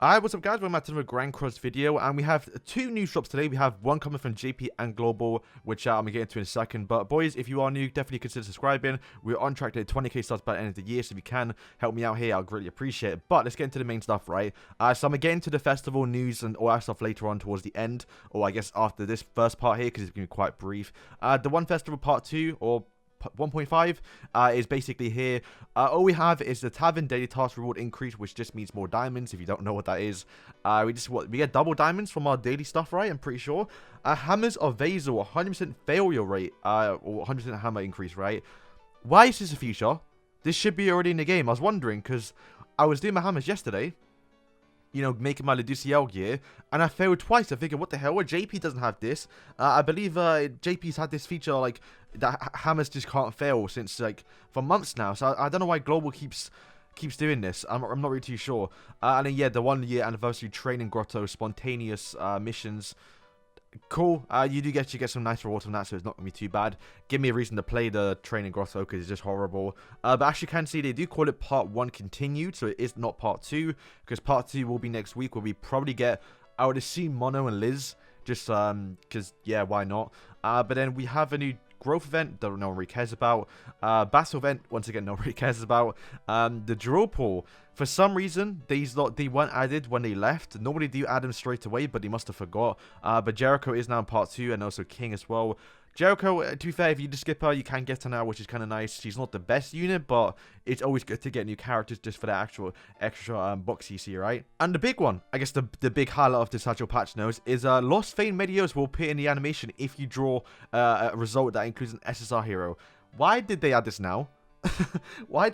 Alright, what's up guys, welcome back to another Grand Cross video, and we have two news drops today. We have one coming from JP and Global, which I'm going to get into in a second. But boys, if you are new, definitely consider subscribing. We're on track to hit 20k subs by the end of the year, so if you can help me out here, I'll greatly appreciate it. But let's get into the main stuff, right? So I'm going to get into the festival news and all that stuff later on towards the end, or I guess after this first part here, because it's going to be quite brief. The One Festival Part 2, or 1.5 is basically here. All we have is the Tavern Daily Task Reward increase, which just means more diamonds. If you don't know what that is, we get double diamonds from our daily stuff, right? I'm pretty sure. Hammers of Vasil, 100% failure rate, or 100% hammer increase, right? Why is this a feature? This should be already in the game. I was wondering because I was doing my hammers yesterday, you know, making my Leduciel gear, and I failed twice. I figured, what the hell? JP doesn't have this. I believe JP's had this feature, like, that hammers just can't fail since, like, for months now. So I don't know why Global keeps doing this. I'm not really too sure. And then, yeah, the 1 year anniversary training grotto, spontaneous missions. Cool. You do get some nice rewards from that, so it's not going to be too bad. Give me a reason to play the training grotto, because it's just horrible. But as you can see, they do call it part 1 continued, so it is not part 2, because part 2 will be next week, where we probably get, I would assume, Mono and Liz, just because, yeah, why not? But then we have a new growth event that no one really cares about. Battle event, once again, no one really cares about. The draw pool, for some reason, they weren't added when they left. Normally do add them straight away, but they must have forgot. But Jericho is now in part 2, and also King as well. Jericho, to be fair, if you just skip her, you can get her now, which is kind of nice. She's not the best unit, but it's always good to get new characters just for the actual extra box you see, right? And the big one, I guess the big highlight of this actual patch notes is Lost Fame Medios will appear in the animation if you draw a result that includes an SSR hero. Why did they add this now?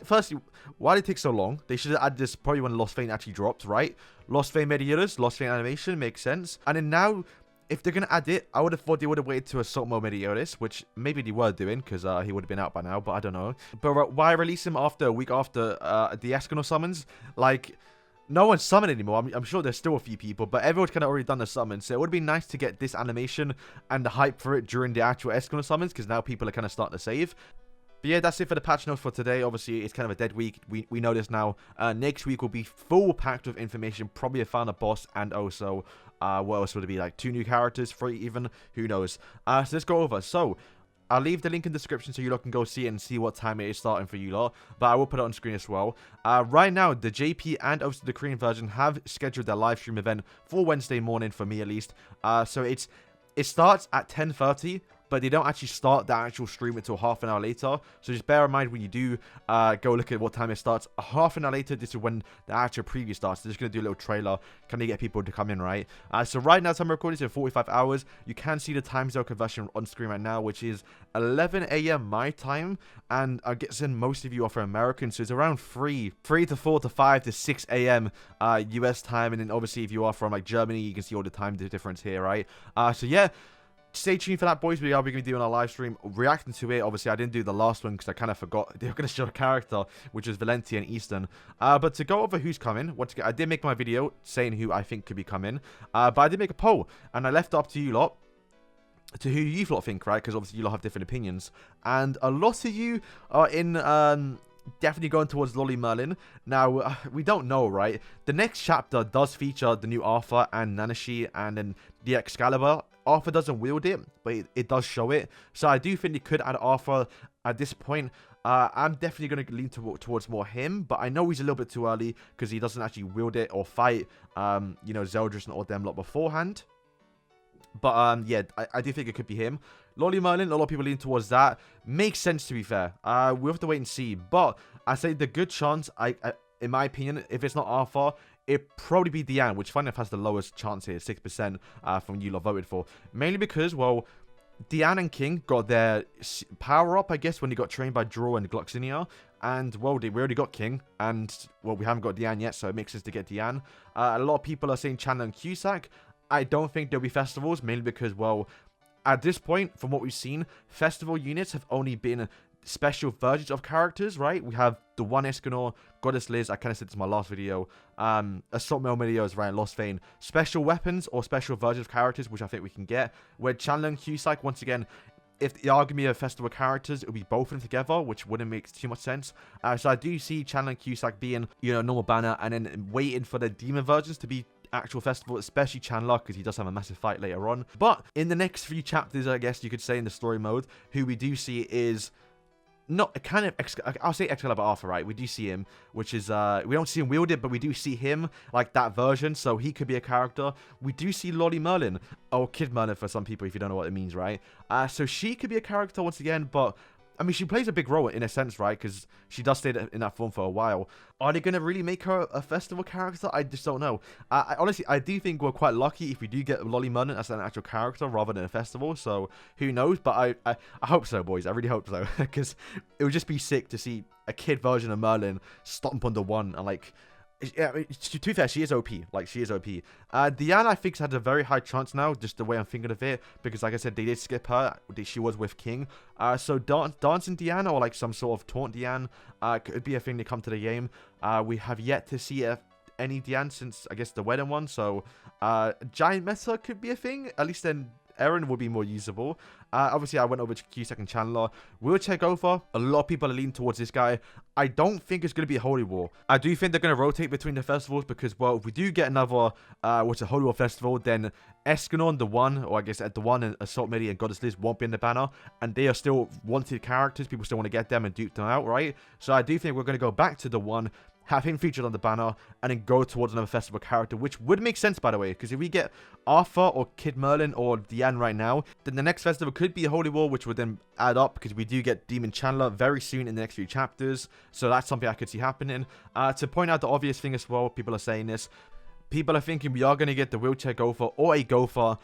Firstly, why did it take so long? They should have added this probably when Lost Fame actually dropped, right? Lost Fame Medios, Lost Fame animation, makes sense. And then now, if they're going to add it, I would have thought they would have waited to Assault Mode Mediotis, which maybe they were doing, because he would have been out by now, but I don't know. But why release him after a week after the Escanor summons? Like, no one's summoned anymore. I'm sure there's still a few people, but everyone's kind of already done the summon, so it would be nice to get this animation and the hype for it during the actual Escanor summons, because now people are kind of starting to save. But yeah, that's it for the patch notes for today. Obviously, it's kind of a dead week. We know this now. Next week will be full packed with information. Probably a final boss, and also, what else would it be? Like 2 new characters, 3 even? Who knows? So let's go over. So, I'll leave the link in the description so you lot can go see it and see what time it is starting for you lot. But I will put it on screen as well. Right now, the JP and also the Korean version have scheduled their live stream event for Wednesday morning, for me at least. So it starts at 10:30. But they don't actually start the actual stream until half an hour later. So just bear in mind when you do go look at what time it starts. Half an hour later, this is when the actual preview starts. They're just going to do a little trailer. Kind of get people to come in, right? So right now, time recording is in 45 hours. You can see the time zone conversion on screen right now, which is 11 a.m. my time. And I guess most of you are from American. So it's around 3 to 4 to 5 to 6 a.m. US time. And then obviously if you are from like Germany, you can see all the time difference here, right? So yeah. Stay tuned for that, boys. We are going to be doing a live stream reacting to it. Obviously, I didn't do the last one because I kind of forgot they were going to show a character, which is Valentia and Easton. But to go over who's coming, I did make my video saying who I think could be coming. But I did make a poll, and I left it up to you lot, to who you lot think, right? Because obviously you lot have different opinions. And a lot of you are in definitely going towards Lolly Merlin. Now, we don't know, right? The next chapter does feature the new Arthur and Nanashi and then the Excalibur. Arthur doesn't wield it, but it does show it. So I do think they could add Arthur at this point. I'm definitely going to lean towards more him, but I know he's a little bit too early because he doesn't actually wield it or fight, you know, Zeldris and all them lot beforehand. But yeah, I do think it could be him. Lolly Merlin, a lot of people lean towards that. Makes sense, to be fair. We'll have to wait and see. But I say the good chance, in my opinion, if it's not Arthur, it'd probably be Diane, which funny enough has the lowest chance here, 6% from you lot voted for. Mainly because, well, Diane and King got their power up, I guess, when they got trained by Draw and Gloxinia. And, well, we already got King. And, well, we haven't got Diane yet, so it makes sense to get Diane. A lot of people are saying Chandler and Cusack. I don't think there'll be festivals, mainly because, well, at this point, from what we've seen, festival units have only been special versions of characters, right? We have the one Escanor, Goddess Liz, I kind of said this in my last video, Assault Male Medios, right, Lost Vein, special weapons or special versions of characters, which I think we can get, where Chandler and Cusack, once again, if they are going to be a festival characters, it would be both of them together, which wouldn't make too much sense. So I do see Chandler and Cusack being, you know, normal banner, and then waiting for the demon versions to be actual festival, especially Chandler, because he does have a massive fight later on. But in the next few chapters, I guess you could say, in the story mode, who we do see is not a kind of I'll say Excalibur Arthur, right? We do see him, which is we don't see him wield it, but we do see him like that version, so he could be a character. We do see Lolly Merlin, or Kid Merlin for some people if you don't know what it means, right? So she could be a character once again, but I mean, she plays a big role in a sense, right? Because she does stay in that form for a while. Are they going to really make her a festival character? I just don't know. Honestly, I do think we're quite lucky if we do get Lolly Merlin as an actual character rather than a festival. So, who knows? But I hope so, boys. I really hope so. Because it would just be sick to see a kid version of Merlin stomp on the one and, like... Yeah, to be fair, she is OP. Like, she is OP. Diana, I think, has a very high chance now, just the way I'm thinking of it. Because, like I said, they did skip her. She was with King. So, dancing Diana, or like some sort of taunt Diana, could be a thing to come to the game. We have yet to see any Diana since, I guess, the wedding one. So, Giant Meta could be a thing. At least then Aaron will be more usable. Obviously, I went over to Cusack and Chandler. Wheelchair Gopher, a lot of people are leaning towards this guy. I don't think it's going to be a Holy War. I do think they're going to rotate between the festivals because, well, if we do get another, what's a Holy War festival, then Escanon, the One, or I guess the One and Assault Midi and Goddess Liz won't be in the banner. And they are still wanted characters. People still want to get them and dupe them out, right? So I do think we're going to go back to the One, have him featured on the banner, and then go towards another festival character, which would make sense, by the way, because if we get Arthur or Kid Merlin or Diane right now, then the next festival could be a Holy War, which would then add up, because we do get Demon Chandler very soon in the next few chapters, so that's something I could see happening. To point out the obvious thing as well, people are saying this, people are thinking we are going to get the Wheelchair Gopher or a Gopher,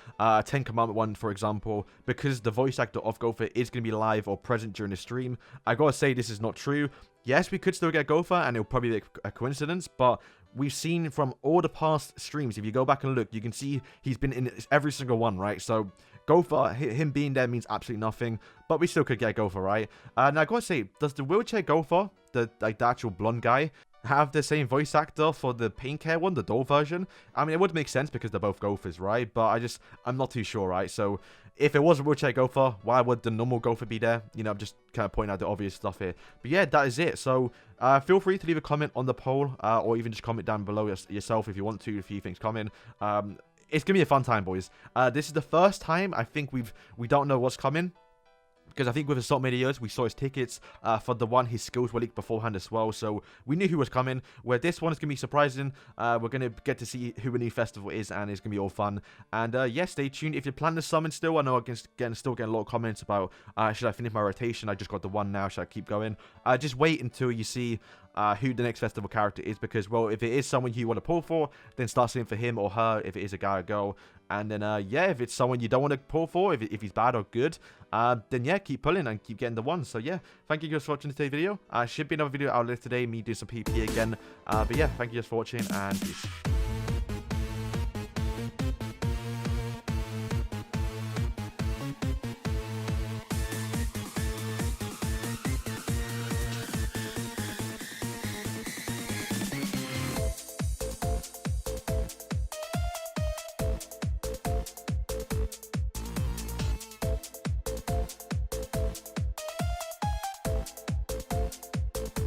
Ten Commandment one, for example, because the voice actor of Gopher is going to be live or present during the stream. I gotta say, this is not true. Yes, we could still get Gopher, and it'll probably be a coincidence, but we've seen from all the past streams, if you go back and look, you can see he's been in every single one, right? So, Gopher, him being there means absolutely nothing, but we still could get Gopher, right? Now, I gotta say, does the Wheelchair Gopher, the actual blonde guy, have the same voice actor for the Pain Care one, the doll version? I mean, it would make sense because they're both Gophers, right? But I'm not too sure, right? So, if it was a Wheelchair Gopher, why would the normal Gopher be there? You know, I'm just kind of pointing out the obvious stuff here. But yeah, that is it. So, feel free to leave a comment on the poll, or even just comment down below yourself if you want to, if you think's coming. It's gonna be a fun time, boys. This is the first time I think we don't know what's coming. Because I think with Assault Meteors, we saw his tickets. For the one, his skills were leaked beforehand as well. So we knew who was coming. Where this one is going to be surprising. We're going to get to see who a new festival is. And it's going to be all fun. And yeah, stay tuned. If you plan to summon still, I know I'm still getting a lot of comments about should I finish my rotation? I just got the one now. Should I keep going? Just wait until you see who the next festival character is. Because, well, if it is someone you want to pull for, then start seeing for him or her. If it is a guy or girl. And then, yeah, if it's someone you don't want to pull for, if he's bad or good, then, yeah, keep pulling and keep getting the ones. So, yeah, thank you guys for watching today's video. Should be another video out later today, me doing some PvP again. But, yeah, thank you guys for watching, and peace.